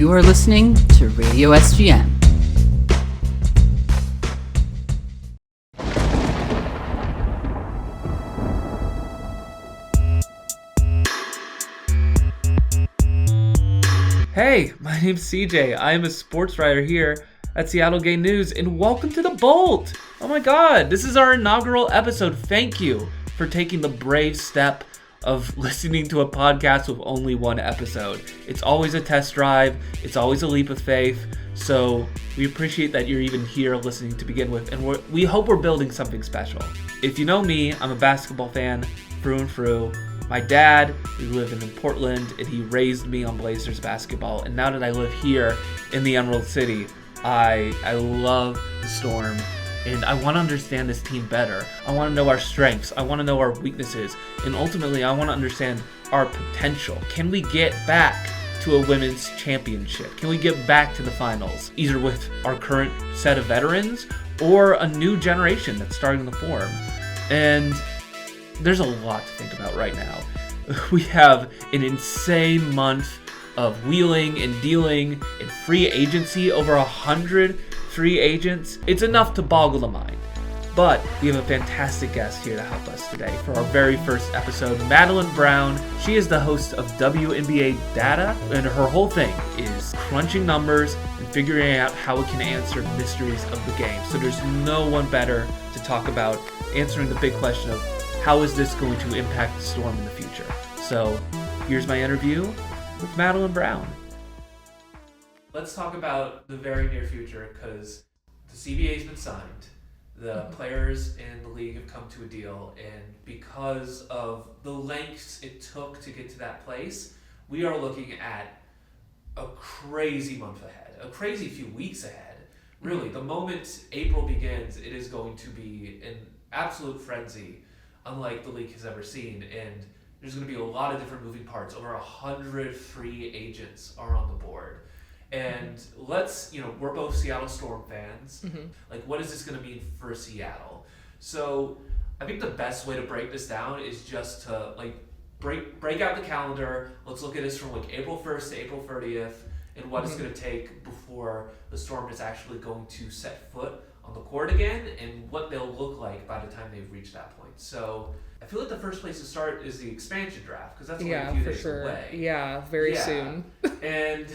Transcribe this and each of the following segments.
You are listening to Radio SGM. Hey, my name's CJ. I am a sports writer here at Seattle Gay News, and welcome to The Bolt! Oh my god, this is our inaugural episode. Thank you for taking the brave step of listening to a podcast with only one episode. It's always a test drive, it's always a leap of faith, so we appreciate that you're even here listening to begin with, and we hope we're building something special. If you know me, I'm a basketball fan through and through. My dad, we live in Portland, and he raised me on Blazers basketball, and now that I live here in the Emerald City, I love the Storm, and I want to understand this team better. I want to know our strengths, I want to know our weaknesses, and ultimately I want to understand our potential. Can we get back to a women's championship? Can we get back to the finals, either with our current set of veterans or a new generation that's starting to form? And there's a lot to think about right now. We have an insane month of wheeling and dealing and free agency, over 100 free agents. It's enough to boggle the mind. But we have a fantastic guest here to help us today for our very first episode, Madeline Brown. She is the host of WNBA Data, and her whole thing is crunching numbers and figuring out how it can answer mysteries of the game. So there's no one better to talk about answering the big question of how is this going to impact the Storm in the future. So here's my interview with Madeline Brown. Let's talk about the very near future, because the CBA's been signed. The players in the league have come to a deal, and because of the lengths it took to get to that place, we are looking at a crazy month ahead, a crazy few weeks ahead. Really, the moment April begins, it is going to be an absolute frenzy, unlike the league has ever seen, and there's going to be a lot of different moving parts. Over 100 free agents are on the board. And we're both Seattle Storm fans. Like, what is this going to mean for Seattle? So I think the best way to break this down is just to break out the calendar. Let's look at this from April 1st to April 30th and what it's going to take before the Storm is actually going to set foot on the court again, and what they'll look like by the time they've reached that point. So I feel like the first place to start is the expansion draft, because that's only a few days away. Yeah, very soon. And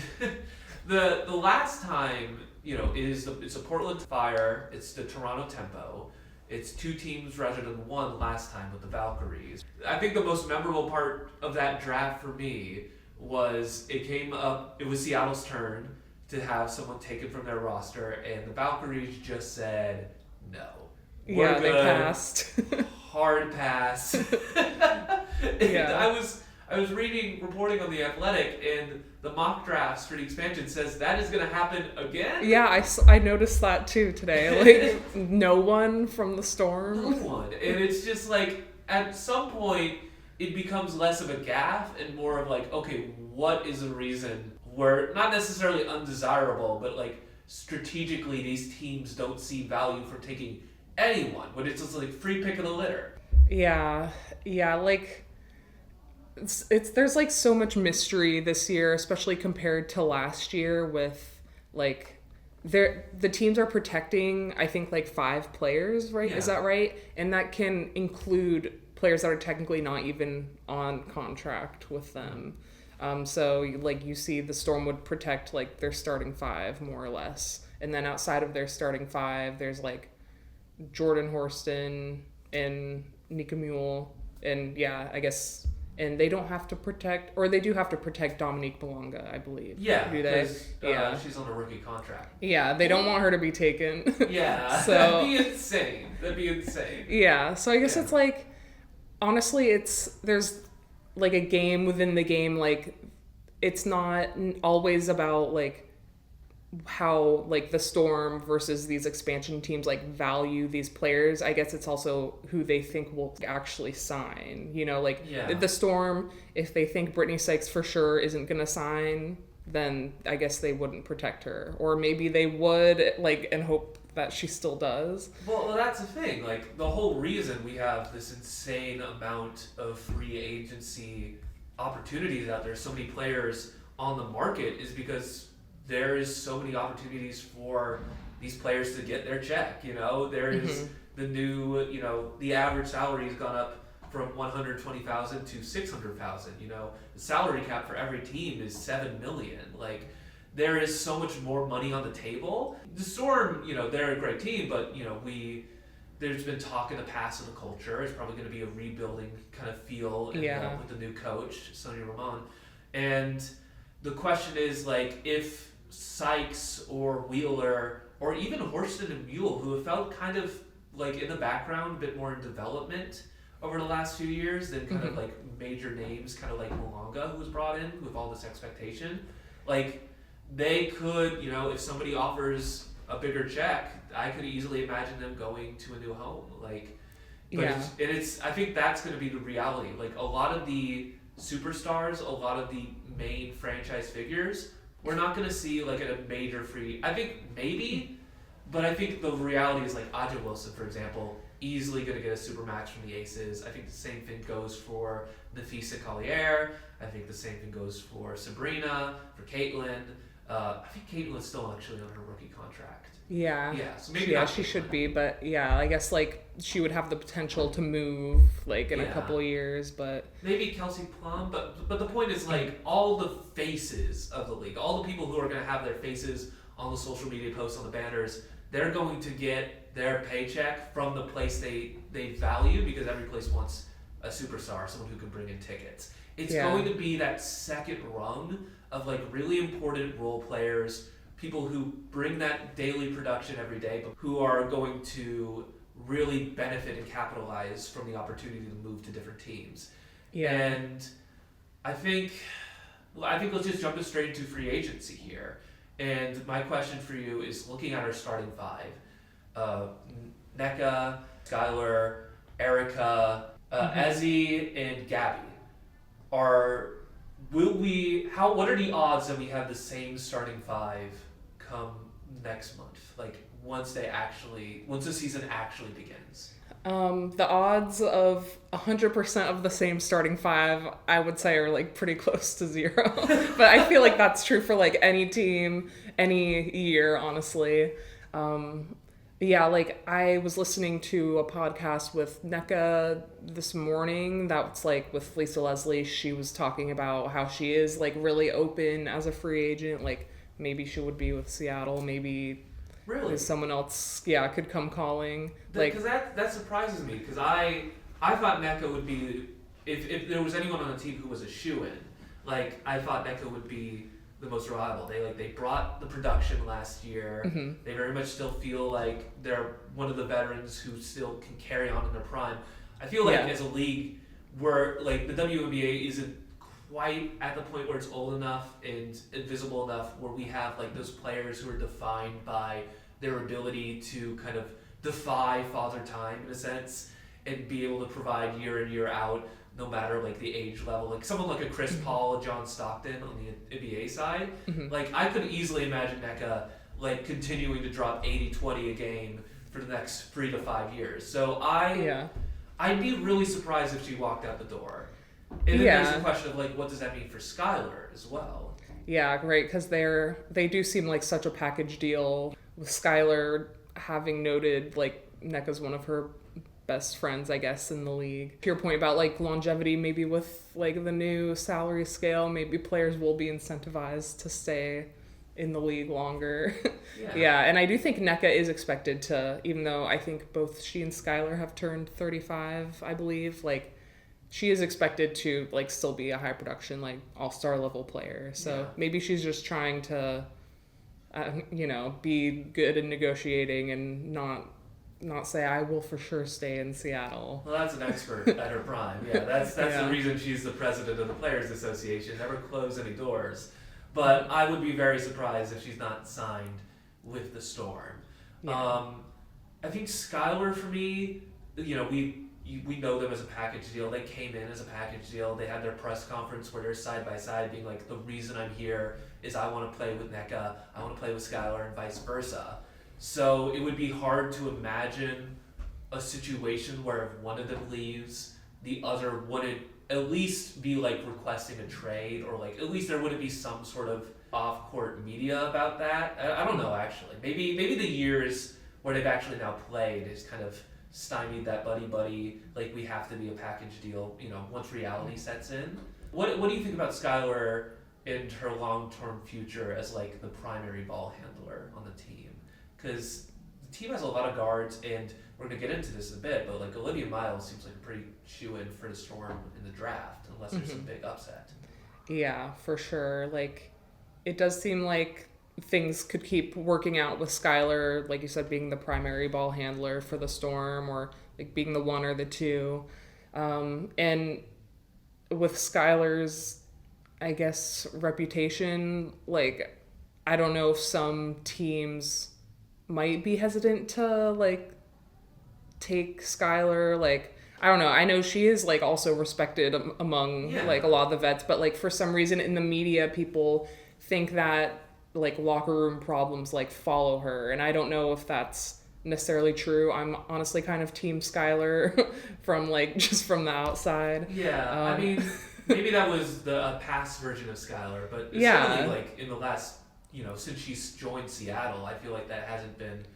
the last time, it's a Portland Fire, it's the Toronto Tempo. It's two teams rather than one last time with the Valkyries. I think the most memorable part of that draft for me was it was Seattle's turn to have someone taken from their roster, and the Valkyries just said no. We're good. They passed. Hard pass. Yeah. I was reporting on The Athletic, and the mock drafts for the expansion says that is going to happen again? Yeah, I noticed that too today. No one from the Storm. No one. And it's just at some point, it becomes less of a gaffe and more of okay, what is a reason where, not necessarily undesirable, but strategically these teams don't see value from taking anyone, but it's just free pick of the litter. Yeah, there's so much mystery this year, especially compared to last year with the teams are protecting, I think 5 players, right? Yeah. Is that right? And that can include players that are technically not even on contract with them. So you see the Storm would protect their starting 5 more or less. And then outside of their starting 5, there's Jordan Horston and Nika Mule, and and they don't have to protect, or they do have to protect Dominique Belonga, I believe. Yeah, do they? Yeah, she's on a rookie contract. Yeah, they don't want her to be taken. Yeah, so that'd be insane. Yeah, so I guess it's honestly, there's a game within the game. It's not always about how the Storm versus these expansion teams value these players. I guess it's also who they think will actually sign. The Storm, if they think Brittany Sykes for sure isn't gonna sign, then I guess they wouldn't protect her, or maybe they would and hope that she still does. Well, that's the thing. The whole reason we have this insane amount of free agency opportunities out there, so many players on the market, is because there is so many opportunities for these players to get their check. There is the new, the average salary has gone up from 120,000 to 600,000. The salary cap for every team is 7 million. Like, there is so much more money on the table. The Storm, they're a great team, but there's been talk in the past of the culture. It's probably going to be a rebuilding kind of feel with the new coach, Sonny Ramon. And the question is, like, if Sykes or Wheeler or even Horston and Mule, who have felt kind of like in the background, a bit more in development over the last few years than kind of like major names, kind of like Malonga, who was brought in with all this expectation, like, they could, if somebody offers a bigger check, I could easily imagine them going to a new home. Like, but I think that's going to be the reality. Like, a lot of the superstars, a lot of the main franchise figures, we're not going to see like a major free. I think maybe, but I think the reality is like Aja Wilson, for example, easily going to get a super max from the Aces. I think the same thing goes for Nafisa Collier. I think the same thing goes for Sabrina, for Caitlin. I think Caitlin's still actually on her rookie contract. Yeah. Yeah. So maybe she should be, but I guess like she would have the potential to move like in a couple of years, but maybe Kelsey Plum. But the point is, like, all the faces of the league, all the people who are going to have their faces on the social media posts, on the banners, they're going to get their paycheck from the place they value, because every place wants a superstar, someone who can bring in tickets. It's going to be that second rung of like really important role players, people who bring that daily production every day, but who are going to really benefit and capitalize from the opportunity to move to different teams. Yeah. And I think let's just jump straight into free agency here. And my question for you is, looking at our starting five, Nneka, Skylar, Erica, Ezzy, and Gabby, what are the odds that we have the same starting five come next month? Like, once the season actually begins? The odds of 100% of the same starting five, I would say, are like pretty close to zero. But I feel like that's true for like any team, any year, honestly. Like, I was listening to a podcast with Nneka this morning that's like with Lisa Leslie. She was talking about how she is like really open as a free agent. Like, maybe she would be with Seattle, maybe someone else could come calling. Because that surprises me, because I thought Nneka would be, if there was anyone on the team who was a shoo-in, like, I thought Nneka would be the most reliable. They brought the production last year. They very much still feel like they're one of the veterans who still can carry on in their prime. I feel like as a league, where like the WNBA isn't quite at the point where it's old enough and visible enough where we have like those players who are defined by their ability to kind of defy father time in a sense and be able to provide year in, year out, no matter like the age level. Like someone like a Chris Paul, a John Stockton on the NBA side, like I could easily imagine Nneka like continuing to drop 80-20 a game for the next 3 to 5 years. So I'd be really surprised if she walked out the door. And then there's the question of like, what does that mean for Skylar as well? Yeah, right, because they do seem like such a package deal. With Skylar having noted like Nneka's one of her best friends, I guess, in the league. To your point about like longevity, maybe with like the new salary scale, maybe players will be incentivized to stay in the league longer. And I do think Nneka is expected to, even though I think both she and Skylar have turned 35, I believe, like she is expected to like still be a high production, like all-star level player. So maybe she's just trying to be good in negotiating and not say I will for sure stay in Seattle. Well, that's an expert at her prime. Yeah, that's the reason she's the president of the Players Association. Never close any doors. But I would be very surprised if she's not signed with the Storm. Yeah. I think Skylar, for me, we know them as a package deal. They came in as a package deal. They had their press conference where they're side by side being like, the reason I'm here is I want to play with Nneka, I want to play with Skylar, and vice versa. So it would be hard to imagine a situation where if one of them leaves, the other wouldn't at least be like requesting a trade, or like at least there wouldn't be some sort of off-court media about that. I don't know, actually. Maybe the years where they've actually now played is kind of stymied that buddy, like we have to be a package deal, once reality sets in. What do you think about Skylar and her long-term future as like the primary ball handler on the team? Because the team has a lot of guards, and we're going to get into this in a bit, but like Olivia Miles seems like a pretty shoo-in for the Storm in the draft, unless there's some big upset. Yeah, for sure. Like, it does seem like things could keep working out with Skylar, like you said, being the primary ball handler for the Storm, or like being the one or the two. And with Skylar's, I guess, reputation, like, I don't know if some teams might be hesitant to like take Skylar. Like, I don't know. I know she is like also respected among like a lot of the vets, but like for some reason in the media, people think that like locker room problems like follow her, and I don't know if that's necessarily true. I'm honestly kind of team Skylar from like just from the outside. I mean, maybe that was the past version of Skylar, but certainly like in the last, since she's joined Seattle, I feel like that hasn't been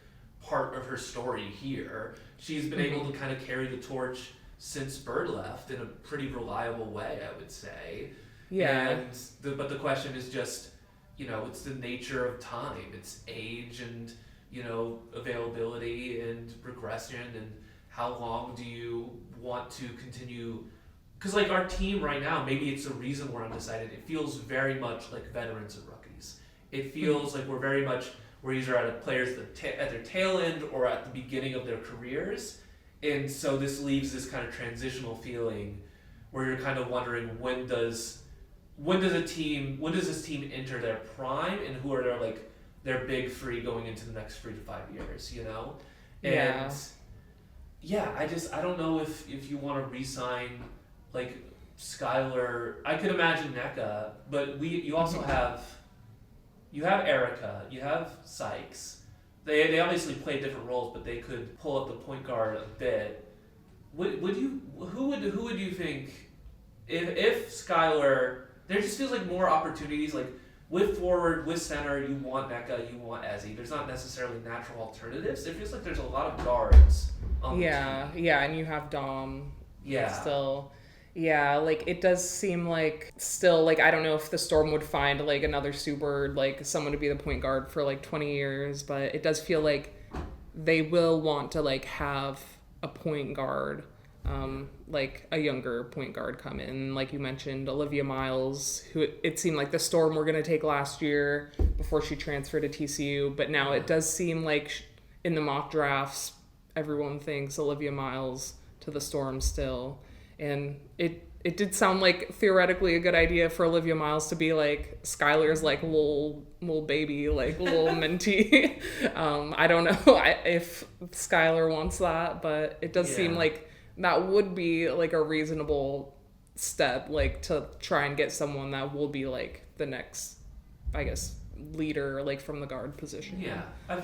part of her story here. She's been able to kind of carry the torch since Bird left in a pretty reliable way, I would say. But the question is just, it's the nature of time. It's age and, availability and regression, and how long do you want to continue? Because like our team right now, maybe it's the reason we're undecided. It feels very much like veterans and rookies. It feels like we're either at players at their tail end or at the beginning of their careers. And so this leaves this kind of transitional feeling where you're kind of wondering when does this team enter their prime, and who are their big three going into the next 3 to 5 years, And I don't know if you want to re-sign like Skylar. I could imagine NECA, but you also have Erica, you have Sykes. They obviously play different roles, but they could pull up the point guard a bit. Who would you think if Skylar? There just feels like more opportunities, like with forward, with center. You want NECA, you want Ezzy. There's not necessarily natural alternatives. It feels like there's a lot of guards on the team. And you have Dom. Still. Yeah, like it does seem like still, like I don't know if the Storm would find like another Sue-Bird, like someone to be the point guard for like 20 years, but it does feel like they will want to like have a point guard, like a younger point guard come in. Like you mentioned, Olivia Miles, who it seemed like the Storm were going to take last year before she transferred to TCU, but now it does seem like in the mock drafts, everyone thinks Olivia Miles to the Storm still. And it did sound like theoretically a good idea for Olivia Miles to be like Skylar's like little baby, like little mentee. I don't know if Skylar wants that, but it does seem like that would be like a reasonable step, like to try and get someone that will be like the next, I guess, leader, like from the guard position. Yeah, I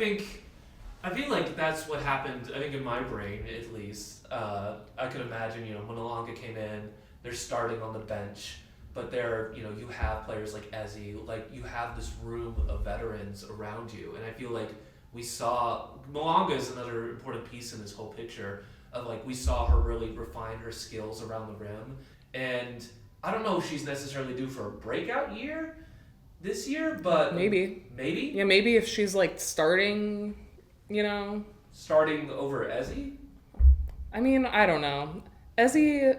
feel like that's what happened, I think in my brain at least. I could imagine, when Alonga came in, they're starting on the bench, but they're, you have players like Ezzy, like you have this room of veterans around you. And I feel like we saw, Malonga is another important piece in this whole picture of like, we saw her really refine her skills around the rim. And I don't know if she's necessarily due for a breakout year this year, but maybe. Yeah, maybe if she's like starting, starting over Ezzy? I mean, I don't know. Ezzy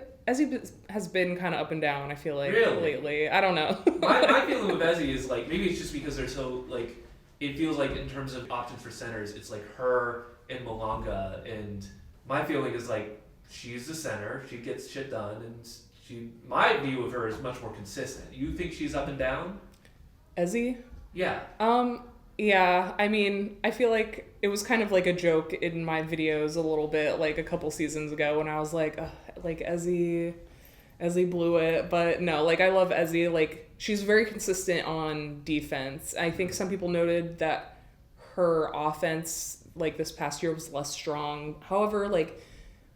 has been kind of up and down, I feel like, lately. I don't know. my feeling with Ezzy is like, maybe it's just because they're so like, it feels like in terms of options for centers, it's like her and Malonga, and my feeling is like, she's the center, she gets shit done, and my view of her is much more consistent. You think she's up and down? Ezzy? Yeah. Yeah, I mean, I feel like it was kind of like a joke in my videos a little bit, like a couple seasons ago when I was like Ezzy blew it. But no, like I love Ezzy. Like she's very consistent on defense. I think some people noted that her offense, like this past year, was less strong. However, like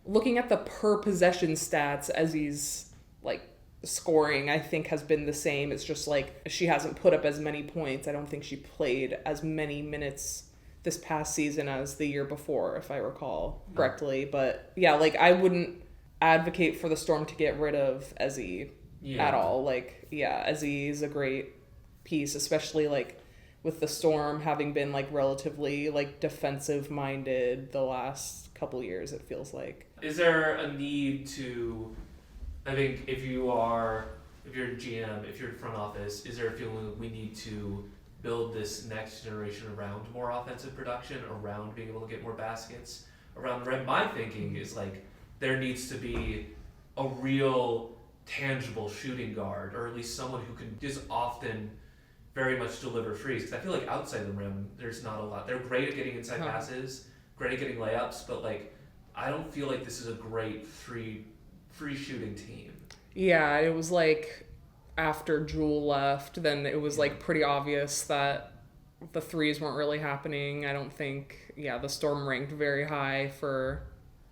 looking at the per possession stats, Ezzy's like scoring I think has been the same. It's just like she hasn't put up as many points. I don't think she played as many minutes this past season as the year before, if I recall correctly. But yeah, like I wouldn't advocate for the Storm to get rid of Ezzy at all. Like, yeah, Ezzy is a great piece, especially like with the Storm having been like relatively like defensive minded the last couple years, it feels like. Is there a need to, I think if you're a GM, if you're in front office, is there a feeling that we need to build this next generation around more offensive production, around being able to get more baskets around the rim? My thinking is like there needs to be a real tangible shooting guard, or at least someone who can just often very much deliver threes, because I feel like outside the rim there's not a lot. They're great at getting inside passes, great at getting layups, but like I don't feel like this is a great free shooting team. Yeah, it was like after Jewel left, then it was like pretty obvious that the threes weren't really happening. I don't think, the Storm ranked very high for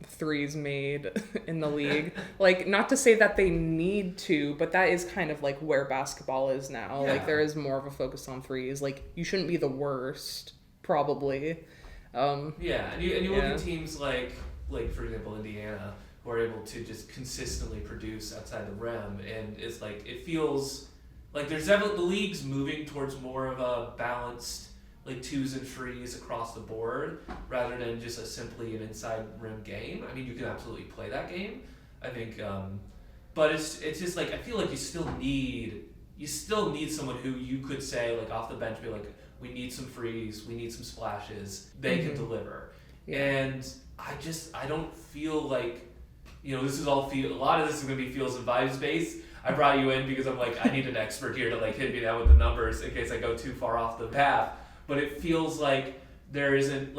threes made in the league. Like, not to say that they need to, but that is kind of like where basketball is now. Yeah. Like, there is more of a focus on threes. Like, you shouldn't be the worst, probably. And you look at teams like for example, Indiana, who are able to just consistently produce outside the rim, and it's like it feels like there's definitely the league's moving towards more of a balanced like twos and threes across the board rather than just a simply an inside rim game. I mean, you can absolutely play that game, I think, but it's just like I feel like you still need someone who you could say like off the bench, be like, we need some threes, we need some splashes, they can deliver. And I don't feel like, this is all a lot of this is going to be feels and vibes based. I brought you in because I'm like, I need an expert here to like hit me down with the numbers in case I go too far off the path. But it feels like there doesn't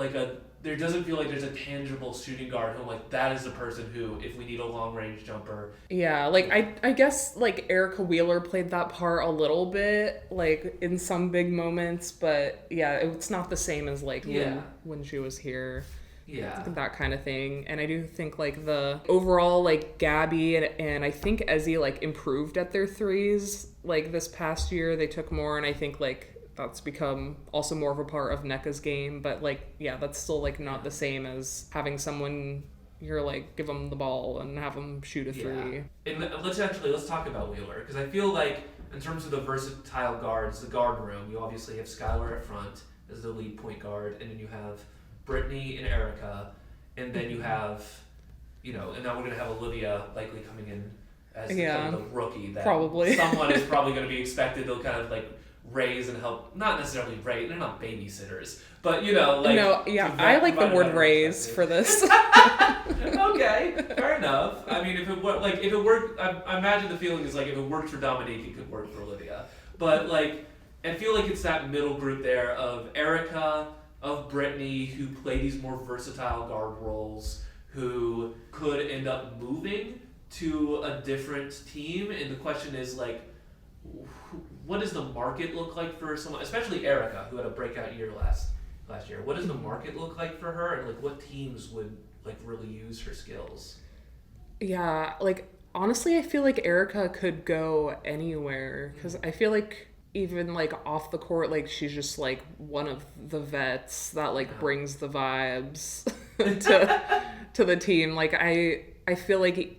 feel like there's a tangible shooting guard who I'm like, that is the person who, if we need a long range jumper. Yeah, like I guess like Erica Wheeler played that part a little bit, like in some big moments, but yeah, it's not the same as like when she was here. Yeah. That kind of thing. And I do think like the overall like Gabby and I think Ezzy like improved at their threes like this past year. They took more, and I think like that's become also more of a part of NECA's game, but like that's still like not the same as having someone you're like give them the ball and have them shoot a three. And let's talk about Wheeler, because I feel like in terms of the versatile guards, the guard room, you obviously have Skylar at front as the lead point guard, and then you have Brittany and Erica, and then you have, and now we're going to have Olivia likely coming in as kind of the rookie that probably someone is probably going to be expected to kind of like raise and help, not necessarily raise, they're not babysitters, but I like the word raise for this. Okay, fair enough. I mean, if it worked, I imagine the feeling is like if it worked for Dominique, it could work for Olivia. But like, I feel like it's that middle group there of Erica, of Brittany, who play these more versatile guard roles, who could end up moving to a different team. And the question is like, what does the market look like for someone, especially Erica, who had a breakout year last year? What does the market look like for her, and like what teams would like really use her skills? Yeah, like honestly, I feel like Erica could go anywhere, because I feel like even like off the court, like she's just like one of the vets that like brings the vibes to the team. Like I feel like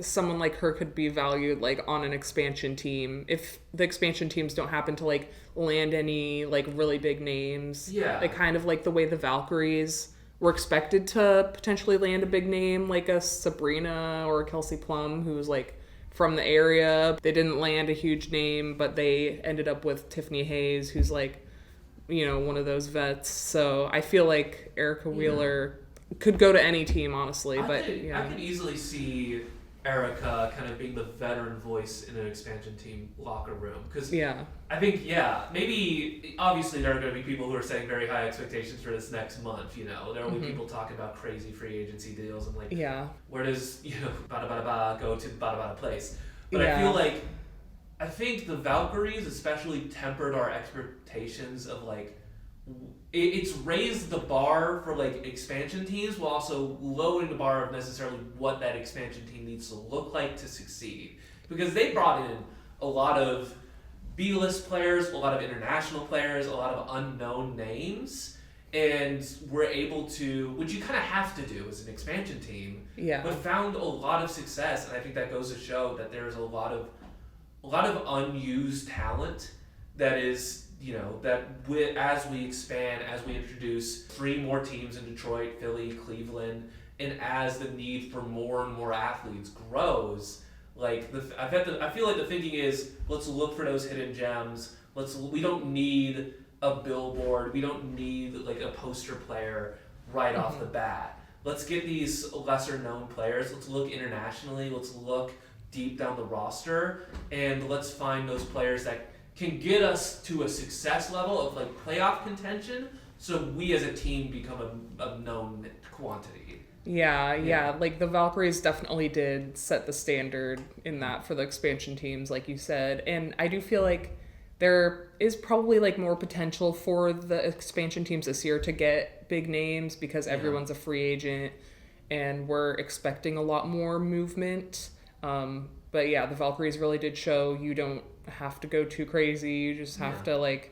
someone like her could be valued like on an expansion team if the expansion teams don't happen to like land any like really big names. Like kind of like the way the Valkyries were expected to potentially land a big name, like a Sabrina or a Kelsey Plum, who's like from the area. They didn't land a huge name, but they ended up with Tiffany Hayes, who's like, one of those vets. So I feel like Erica Wheeler could go to any team, honestly. I can easily see Erica kind of being the veteran voice in an expansion team locker room. Because I think, maybe, obviously there are going to be people who are setting very high expectations for this next month, There will be people talking about crazy free agency deals and like, where does, bada go to bada place? But I think the Valkyries especially tempered our expectations of like, it's raised the bar for like expansion teams while also lowering the bar of necessarily what that expansion team needs to look like to succeed. because they brought in a lot of B-list players, a lot of international players, a lot of unknown names, and were able to, which you kind of have to do as an expansion team, but found a lot of success, and I think that goes to show that there's a lot of unused talent that is, as we expand, as we introduce 3 more teams in Detroit, Philly, Cleveland, and as the need for more and more athletes grows, I feel like the thinking is, let's look for those hidden gems. We don't need a billboard. We don't need like a poster player right off the bat. Let's get these lesser known players. Let's look internationally. Let's look deep down the roster, and let's find those players that can get us to a success level of like playoff contention, so we as a team become a known quantity. Yeah. Like the Valkyries definitely did set the standard in that for the expansion teams, like you said. And I do feel like there is probably like more potential for the expansion teams this year to get big names because everyone's a free agent and we're expecting a lot more movement. But yeah, the Valkyries really did show you don't have to go too crazy. You just have to like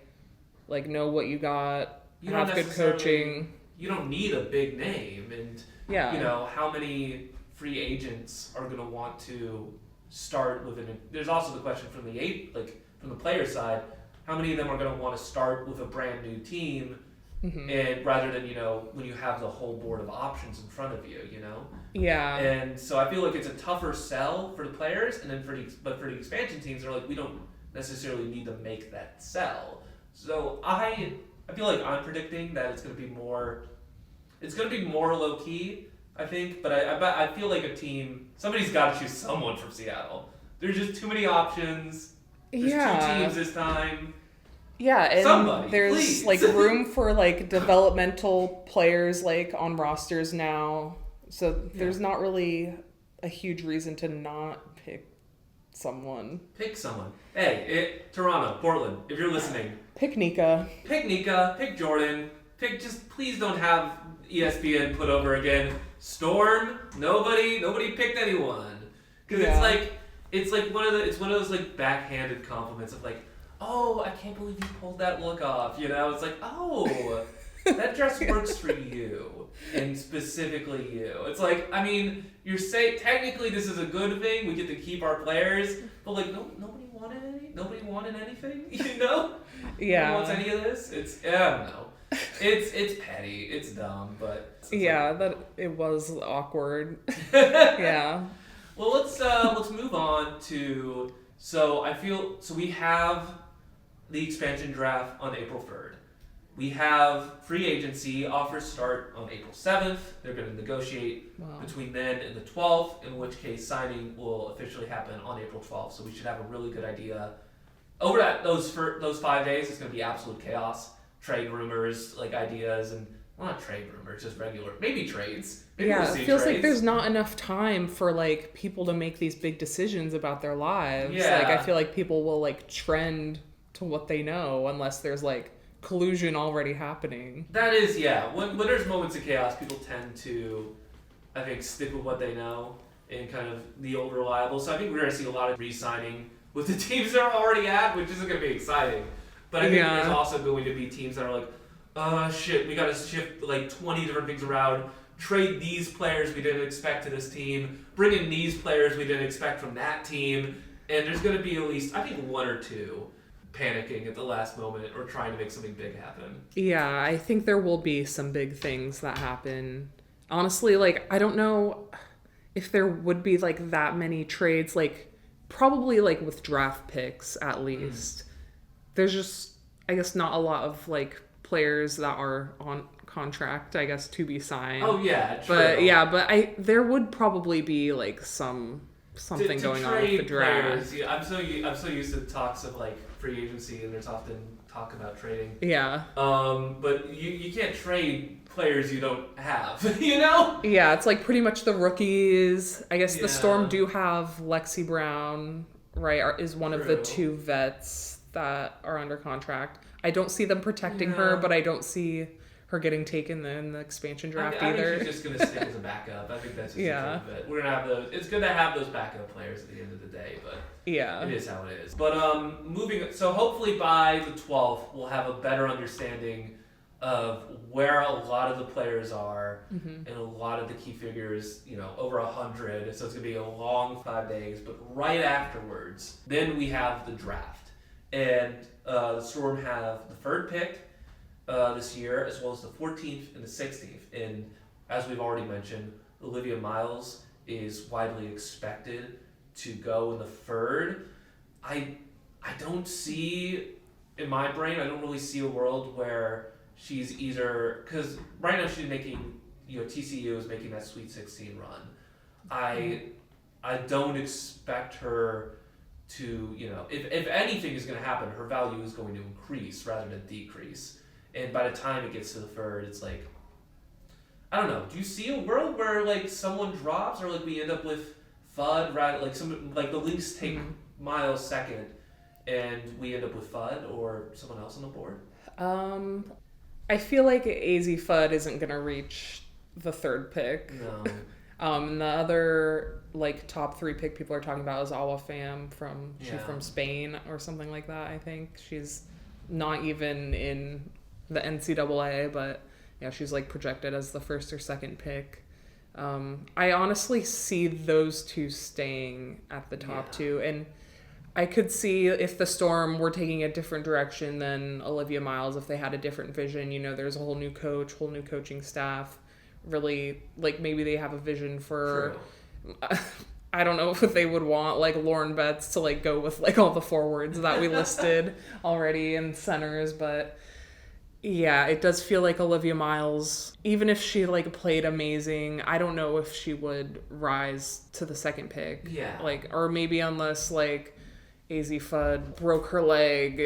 know what you got, have good coaching. You don't need a big name, and how many free agents are going to want to start with an? There's also the question from the player side, how many of them are going to want to start with a brand new team, and rather than when you have the whole board of options in front of you, And so I feel like it's a tougher sell for the players, and then for the expansion teams, they're like, we don't necessarily need to make that sell. So I feel like I'm predicting that it's going to be more low key, I think, but I feel like somebody's got to choose someone from Seattle. There's just too many options. There's 2 teams this time. Yeah, and somebody, there's please. Like room for like developmental players like on rosters now. So there's not really a huge reason to not pick someone. Pick someone. Hey, Toronto, Portland, if you're listening. Pick Nika. Pick Jordan. Just please don't have ESPN put over again. Storm, nobody picked anyone. Because it's like one of those like backhanded compliments of like, oh, I can't believe you pulled that look off. It's like, oh, that dress works for you, and specifically you. It's like, I mean, you're saying technically this is a good thing. We get to keep our players, but like, nobody wanted anything. Yeah. Nobody wants any of this. I don't know. It's petty. It's dumb, but that it was awkward. Yeah. Well, let's move on to. So we have the expansion draft on April 3rd. We have free agency offers start on April 7th. They're going to negotiate between then and the 12th, in which case signing will officially happen on April 12th. So we should have a really good idea. Over those 5 days, it's going to be absolute chaos. Trade rumors, like ideas, and not trade rumors, just regular, maybe trades. Maybe it feels trades. like there's not enough time for like people to make these big decisions about their lives. Yeah. Like I feel like people will like trend to what they know unless there's like collusion already happening. That is, when there's moments of chaos, people tend to, I think, stick with what they know and kind of the old reliable. So I think we're going to see a lot of re-signing with the teams they're already at, which isn't going to be exciting. But I think there's also going to be teams that are like, shit, we got to shift like 20 different things around, trade these players we didn't expect to this team, bring in these players we didn't expect from that team, and there's going to be at least, I think, 1 or 2 panicking at the last moment or trying to make something big happen. Yeah, I think there will be some big things that happen. Honestly, like, I don't know if there would be like that many trades, like probably like with draft picks at least. There's just, I guess, not a lot of like players that are on contract, I guess, to be signed. Oh yeah, true. But there would probably be like something going on with the draft. Players, I'm so used to talks of like free agency, and there's often talk about trading. Yeah. But you can't trade players you don't have. Yeah, it's like pretty much the rookies. I guess the Storm do have Lexi Brown, right? Is one of the 2 vets that are under contract. I don't see them protecting her, but I don't see her getting taken in the expansion draft I either. think she's just gonna stick as a backup. I think that's just Yeah. a truth of it. We're gonna have those. It's good to have those backup players at the end of the day, but Yeah. it is how it is. But so hopefully by the 12th we'll have a better understanding of where a lot of the players are and a lot of the key figures, over 100. So it's going to be a long 5 days. But right afterwards, then we have the draft. And the Storm have the third pick this year, as well as the 14th and the 16th. And as we've already mentioned, Olivia Miles is widely expected to go in the third. I don't see, in my brain, I don't really see a world where she's either, because right now she's making, TCU is making that Sweet 16 run. I don't expect her to, if anything is going to happen, her value is going to increase rather than decrease. And by the time it gets to the third, it's like, I don't know. Do you see a world where like someone drops, or like we end up with Fudd, rather like the Lynx take Miles second, and we end up with Fudd or someone else on the board? I feel like AZ Fudd isn't gonna reach the third pick. No. And the other like top 3 pick people are talking about is Awa Pham she's from Spain or something like that. I think she's not even in the NCAA, but yeah, she's like projected as the first or second pick. I honestly see those two staying at the top two, and I could see if the Storm were taking a different direction than Olivia Miles, if they had a different vision. There's a whole new coach, whole new coaching staff. Really, like maybe they have a vision for. I don't know if they would want like Lauren Betts to like go with like all the forwards that we listed already and centers, but yeah, it does feel like Olivia Miles, even if she like played amazing, I don't know if she would rise to the second pick. Yeah. Or maybe unless like AZ Fudd broke her leg,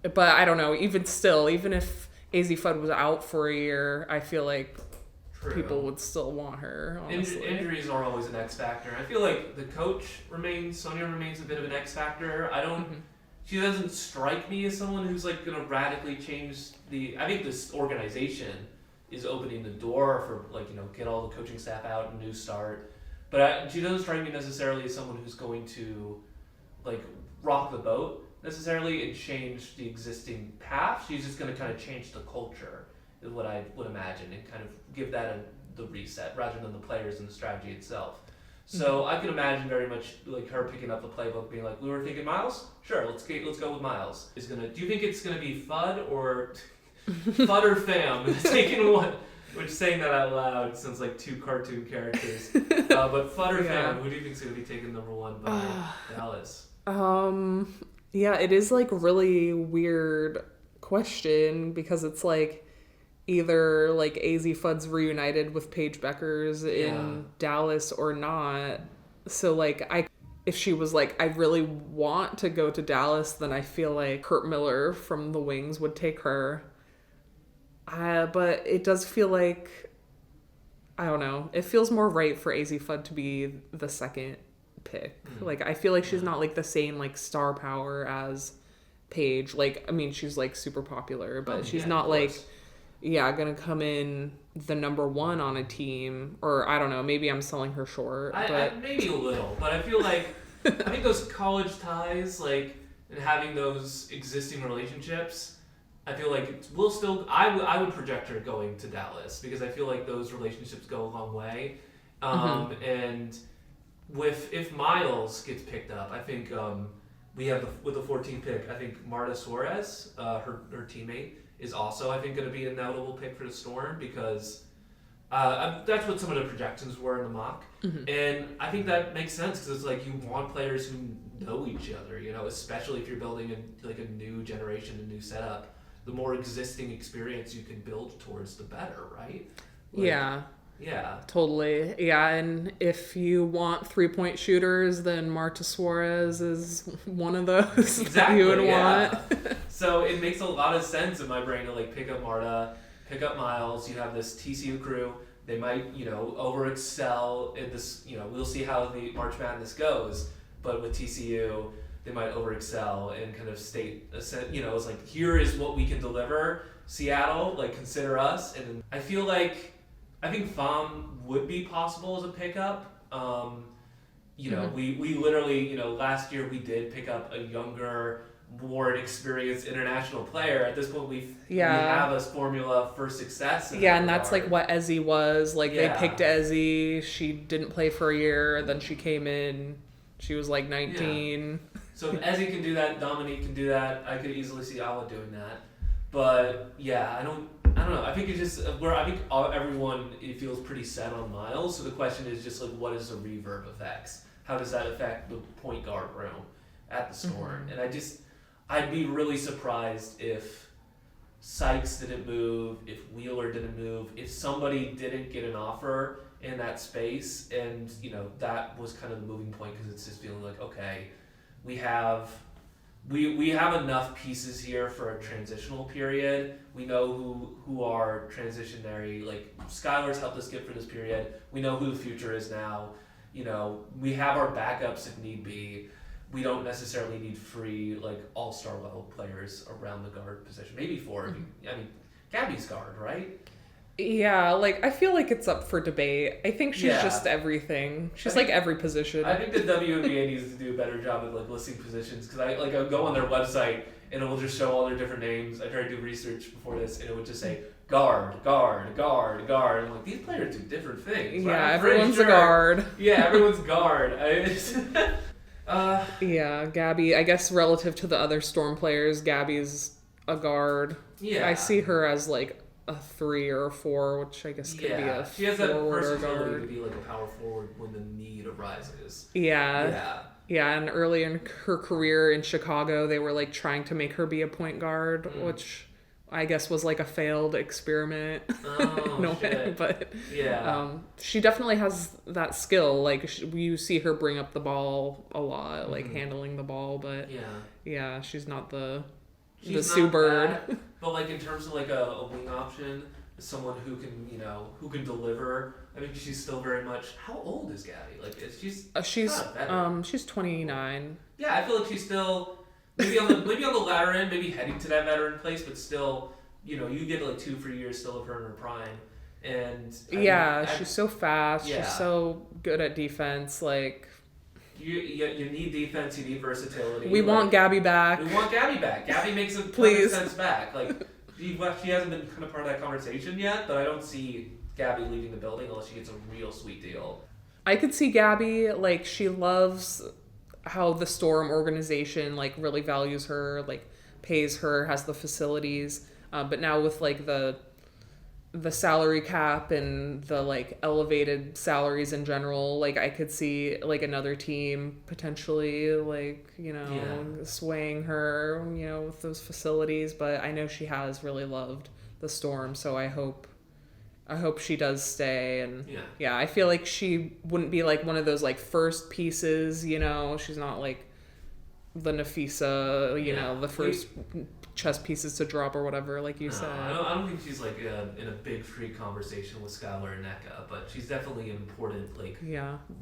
but I don't know. Even still, even if AZ Fudd was out for a year, I feel like people would still want her. Honestly. Injuries are always an X factor. I feel like the coach Sonia remains a bit of an X factor. She doesn't strike me as someone who's like going to radically change I think this organization is opening the door for like, get all the coaching staff out and new start. But she doesn't strike me necessarily as someone who's going to like rock the boat necessarily and change the existing path. She's just going to kind of change the culture is what I would imagine, and kind of give that the reset rather than the players and the strategy itself. So I could imagine very much like her picking up the playbook, being like, "We were thinking Miles. Sure, let's go with Miles." Do you think it's gonna be Fudd or Fudd or Pham? Taking one, which saying that out loud sounds like 2 cartoon characters. But Fudd or Pham, who do you think is gonna be taken number 1 by Dallas? Yeah, it is like really weird question because it's like either like AZ Fudd's reunited with Paige Beckers in Dallas or not. So like if she was like, I really want to go to Dallas, then I feel like Kurt Miller from the Wings would take her. But it does feel like, I don't know, it feels more right for AZ Fudd to be the second pick. Like I feel like she's not like the same like star power as Paige. Like, I mean, she's like super popular, but she's not like gonna come in the number 1 on a team, or I don't know, maybe I'm selling her short. But maybe a little, but I feel like I think those college ties, like, and having those existing relationships, I feel like we'll still. I would project her going to Dallas because I feel like those relationships go a long way, and if Miles gets picked up, I think we have with the 14th pick. I think Marta Suarez, her teammate, is also, I think, going to be a notable pick for the Storm because that's what some of the projections were in the mock. And I think that makes sense because it's like you want players who know each other, especially if you're building a new generation, a new setup. The more existing experience you can build towards, the better, right? Yeah. Totally. Yeah, and if you want 3-point shooters, then Marta Suarez is one of those that you would want. So it makes a lot of sense in my brain to like pick up Marta, pick up Miles. You have this TCU crew. They might, over excel in this. We'll see how the March Madness goes. But with TCU, they might overexcel and kind of state, it's like, here is what we can deliver. Seattle, like, consider us. And I think FAM would be possible as a pickup. We literally, last year we did pick up a younger, more experienced international player. At this point, we have a formula for success. And that's like what Ezzy was. Like, they picked Ezzy. She didn't play for a year. Then she came in. She was like 19. Yeah. So if Ezzy can do that, Dominique can do that. I could easily see Ala doing that. But yeah, I don't know. I think it's just everyone feels pretty set on Miles. So the question is just like, what is the reverb effects? How does that affect the point guard room at the Storm? And I'd be really surprised if Sykes didn't move, if Wheeler didn't move, if somebody didn't get an offer in that space, and that was kind of the moving point, because it's just feeling like, okay, we have enough pieces here for a transitional period. We know who are transitionary, like Skylar's helped us get for this period. We know who the future is now. We have our backups if need be. We don't necessarily need free, like, all-star level players around the guard position. Maybe four. I mean, Gabby's guard, right? Yeah, like, I feel like it's up for debate. I think she's just everything. She's like every position. I think the WNBA needs to do a better job of, like, listing positions, because I'll go on their website and it will just show all their different names. I tried to do research before this, and it would just say guard, guard, guard, guard. I'm like, these players do different things. Yeah, everyone's a guard. Yeah, everyone's guard. Yeah, Gabby, I guess relative to the other Storm players, Gabby's a guard. Yeah. I see her as like a 3 or a 4, which I guess could be a she has that forward or versatility guard. to be like a power forward when the need arises. Yeah, and early in her career in Chicago, they were like trying to make her be a point guard, which I guess was like a failed experiment. Oh, shit. But she definitely has that skill. Like, you see her bring up the ball a lot, like handling the ball, but she's not the Sue Bird. But like, in terms of like a wing option, someone who can deliver. I mean, she's still very much. How old is Gabby? Like, she's 29. Yeah, I feel like she's still maybe on the latter end, maybe heading to that veteran place, but still, you get like 2-3 years still of her in her prime. And she's so fast. Yeah. She's so good at defense. Like, you need defense. You need versatility. We want Gabby back. Gabby makes a ton of sense back. Like, she hasn't been kind of part of that conversation yet, but I don't see Gabby leaving the building unless she gets a real sweet deal. I could see Gabby, like, she loves how the Storm organization, like, really values her, like, pays her, has the facilities, but now with, like, the salary cap and the, like, elevated salaries in general, like, I could see, like, another team potentially, like, swaying her, with those facilities, but I know she has really loved the Storm, so I hope she does stay. And I feel like she wouldn't be like one of those like first pieces, she's not like the Nafisa, the first chess pieces to drop or whatever, like you said. I don't think she's like in a big free conversation with Skylar and NECA, but she's definitely an important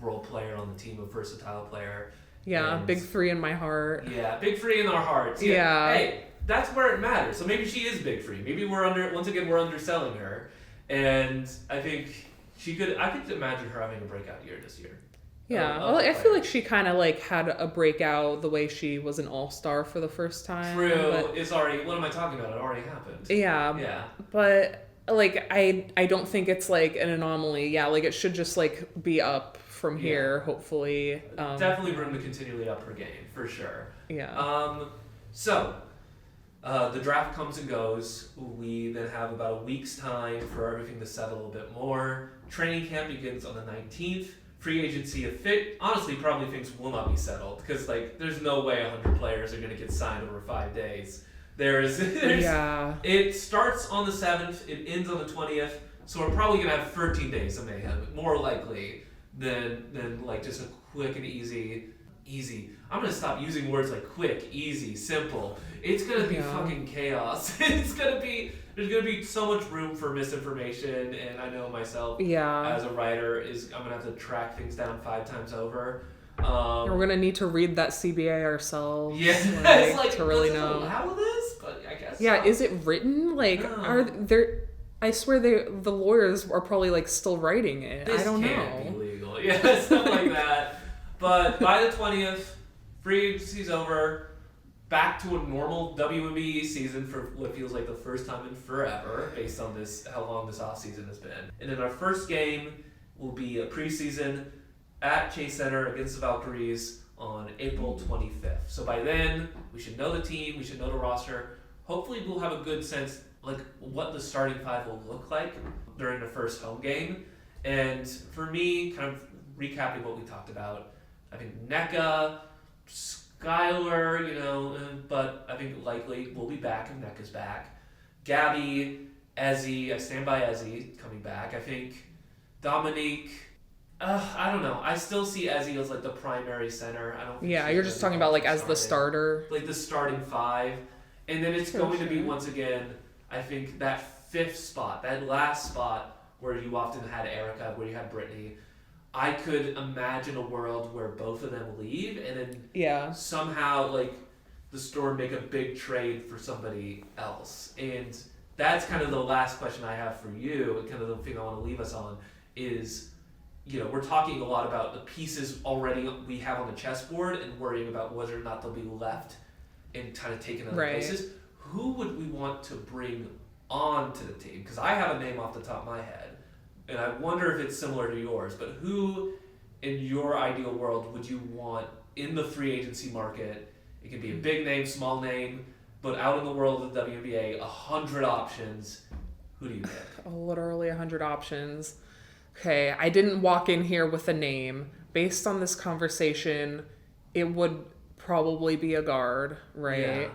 role player on the team, a versatile player. Yeah, and big 3 in my heart. Yeah, big 3 in our hearts. Yeah. Hey, that's where it matters. So maybe she is big 3. Maybe we're underselling her. And I think I could imagine her having a breakout year this year. Yeah, well, I feel like she kind of like had a breakout the way she was an all-star for the first time. True, it's already, what am I talking about? It already happened. Yeah. But like, I don't think it's like an anomaly. Yeah, like it should just like be up from here, hopefully. Definitely room to continually up her game, for sure. Yeah. The draft comes and goes. We then have about a week's time for everything to settle a little bit more. Training camp begins on the 19th. Free agency honestly probably things will not be settled, because like there's no way 100 players are going to get signed over 5 days. It starts on the 7th, it ends on the 20th, so we're probably going to have 13 days of mayhem, more likely than like just a quick and easy. I'm going to stop using words like quick, easy, simple. It's going to be fucking chaos. There's going to be so much room for misinformation, and I know myself as a writer I'm going to have to track things down 5 times over. We're going to need to read that CBA ourselves. Yeah, like, like, to really does it know. allow this? But I guess Yeah, so. is it written? Like, No. are there... I swear the lawyers are probably, like, still writing it. This I don't can't know. be legal. Yeah, stuff like that. But by the 20th, free agency's over. Back to a normal WNBA season for what feels like the first time in forever, based on this how long this offseason has been. And then our first game will be a preseason at Chase Center against the Valkyries on April 25th. So by then, we should know the team, we should know the roster. Hopefully we'll have a good sense like what the starting five will look like during the first home game. And for me, kind of recapping what we talked about, I think NECA, Skylar, but I think likely we'll be back if NECA's back. Gabby, Ezzy, I stand by Ezzy coming back. I think Dominique, I don't know. I still see Ezzy as like the primary center. I don't think Yeah, she's you're just gonna talking be about like as the starting. starter. Like the starting five. And then it's going to be once again, I think that fifth spot, that last spot where you often had Erica, where you had Brittany. I could imagine a world where both of them leave and then somehow like the Storm make a big trade for somebody else. And that's kind of the last question I have for you, and kind of the thing I want to leave us on is, we're talking a lot about the pieces already we have on the chessboard and worrying about whether or not they'll be left and kind of taken other places. Who would we want to bring on to the team? Because I have a name off the top of my head. And I wonder if it's similar to yours, but who in your ideal world would you want in the free agency market? It could be a big name, small name, but out in the world of the WNBA, 100 options. Who do you pick? Literally 100 options. Okay, I didn't walk in here with a name. Based on this conversation, it would probably be a guard, right?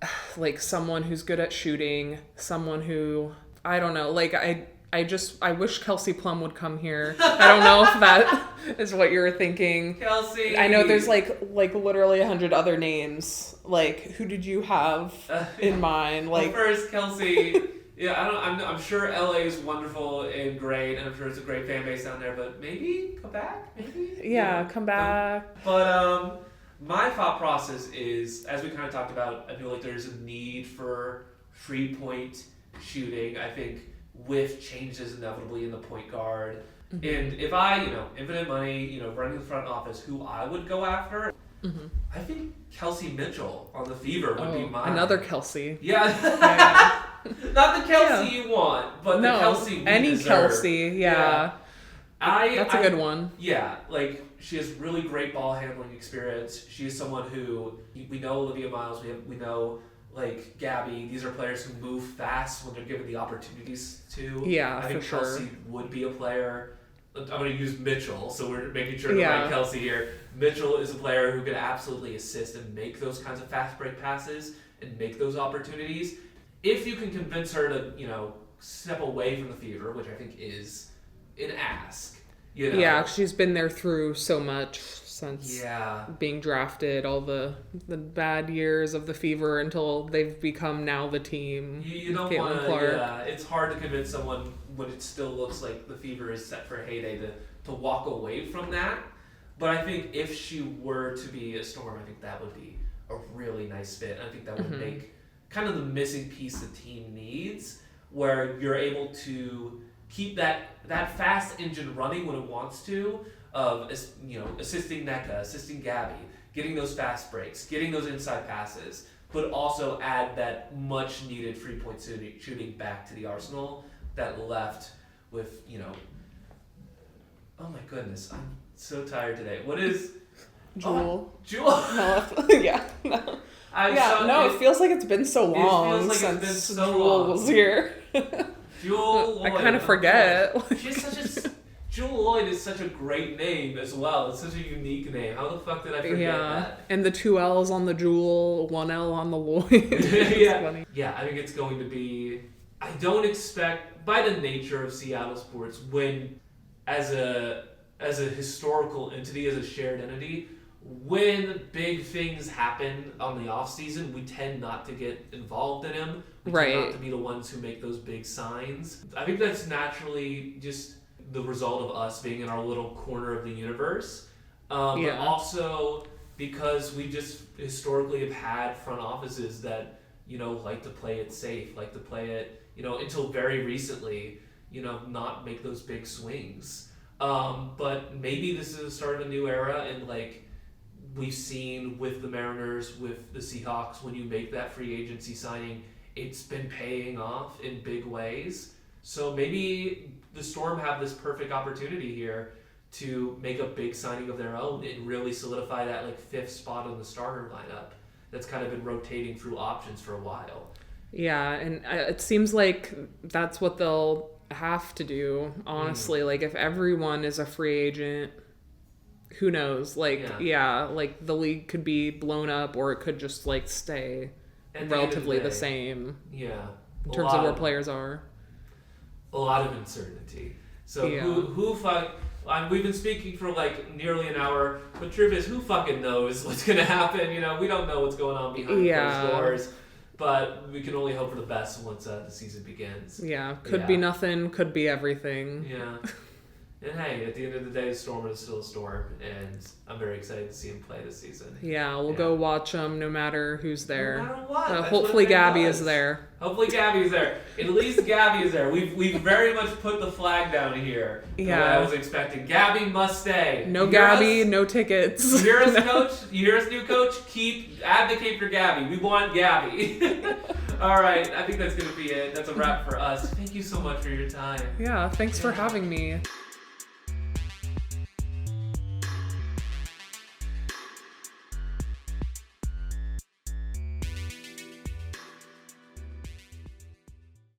Yeah. Like someone who's good at shooting, someone who, I don't know, like I wish Kelsey Plum would come here. I don't know if that is what you were thinking. Kelsey! I know there's like literally 100 other names. Like, who did you have in mind? Like, well, first, Kelsey, I'm sure LA is wonderful and great, and I'm sure it's a great fan base down there, but maybe come back? Maybe? Yeah, come back. But my thought process is, as we kind of talked about, I feel like there's a need for 3-point shooting. I think with changes inevitably in the point guard. Mm-hmm. And if I, infinite money, running the front office, who I would go after, I think Kelsey Mitchell on the Fever would be mine. Another Kelsey. Yeah. Not the Kelsey you want, but the Kelsey we any deserve. Kelsey, yeah. That's a good one. Yeah, like she has really great ball handling experience. She's someone who, we know Olivia Miles, we know like Gabby, these are players who move fast when they're given the opportunities to. Yeah, I think for Kelsey sure. would be a player. I'm going to use Mitchell, so we're making sure to write Kelsey here. Mitchell is a player who can absolutely assist and make those kinds of fast break passes and make those opportunities. If you can convince her to, step away from the Fever, which I think is an ask. Yeah, she's been there through so much since being drafted, all the bad years of the Fever until they've become now the team. You don't want to, it's hard to convince someone when it still looks like the Fever is set for a heyday to walk away from that. But I think if she were to be a Storm, I think that would be a really nice fit. I think that would make kind of the missing piece the team needs, where you're able to keep that fast engine running when it wants to, of assisting NECA, assisting Gabby, getting those fast breaks, getting those inside passes, but also add that much needed 3-point shooting back to the arsenal that left with, oh my goodness, I'm so tired today. What is... Jewel. Jewel? No, yeah. No. It feels like it's been so long since Jewel was here. Jewel Lloyd. I kind of forget. Jewel Lloyd is such a great name as well. It's such a unique name. How the fuck did I forget that? And the 2 L's on the Jewel, 1 L on the Lloyd. Funny. Yeah, I think it's going to be... I don't expect, by the nature of Seattle sports, when as a historical entity, as a shared entity, when big things happen on the off season, we tend not to get involved in them. We tend not to be the ones who make those big signs. I think that's naturally just the result of us being in our little corner of the universe. But also because we just historically have had front offices that, like to play it safe, like to play it, until very recently, not make those big swings. But maybe this is the start of a new era, and like we've seen with the Mariners, with the Seahawks, when you make that free agency signing, it's been paying off in big ways. So maybe the Storm have this perfect opportunity here to make a big signing of their own and really solidify that like 5th spot on the starter lineup that's kind of been rotating through options for a while. Yeah, and it seems like that's what they'll have to do, honestly. Like, if everyone is a free agent, who knows? Like, like the league could be blown up, or it could just like stay relatively the same. Yeah. In terms of where players are. A lot of uncertainty. So we've been speaking for like nearly an hour, but truth is, who fucking knows what's going to happen? We don't know what's going on behind closed doors, but we can only hope for the best once the season begins. Yeah, could be nothing, could be everything. Yeah. And hey, at the end of the day, the Storm is still a Storm, and I'm very excited to see him play this season. Yeah, we'll go watch them no matter who's there. No matter what. Hopefully Gabby is there. Hopefully Gabby is there. At least Gabby is there. We've very much put the flag down here. Yeah. The way I was expecting. Gabby must stay. No Gabby, no tickets. You hear us, coach? You hear us, new coach? Advocate for Gabby. We want Gabby. All right, I think that's going to be it. That's a wrap for us. Thank you so much for your time. Yeah, thanks for having me.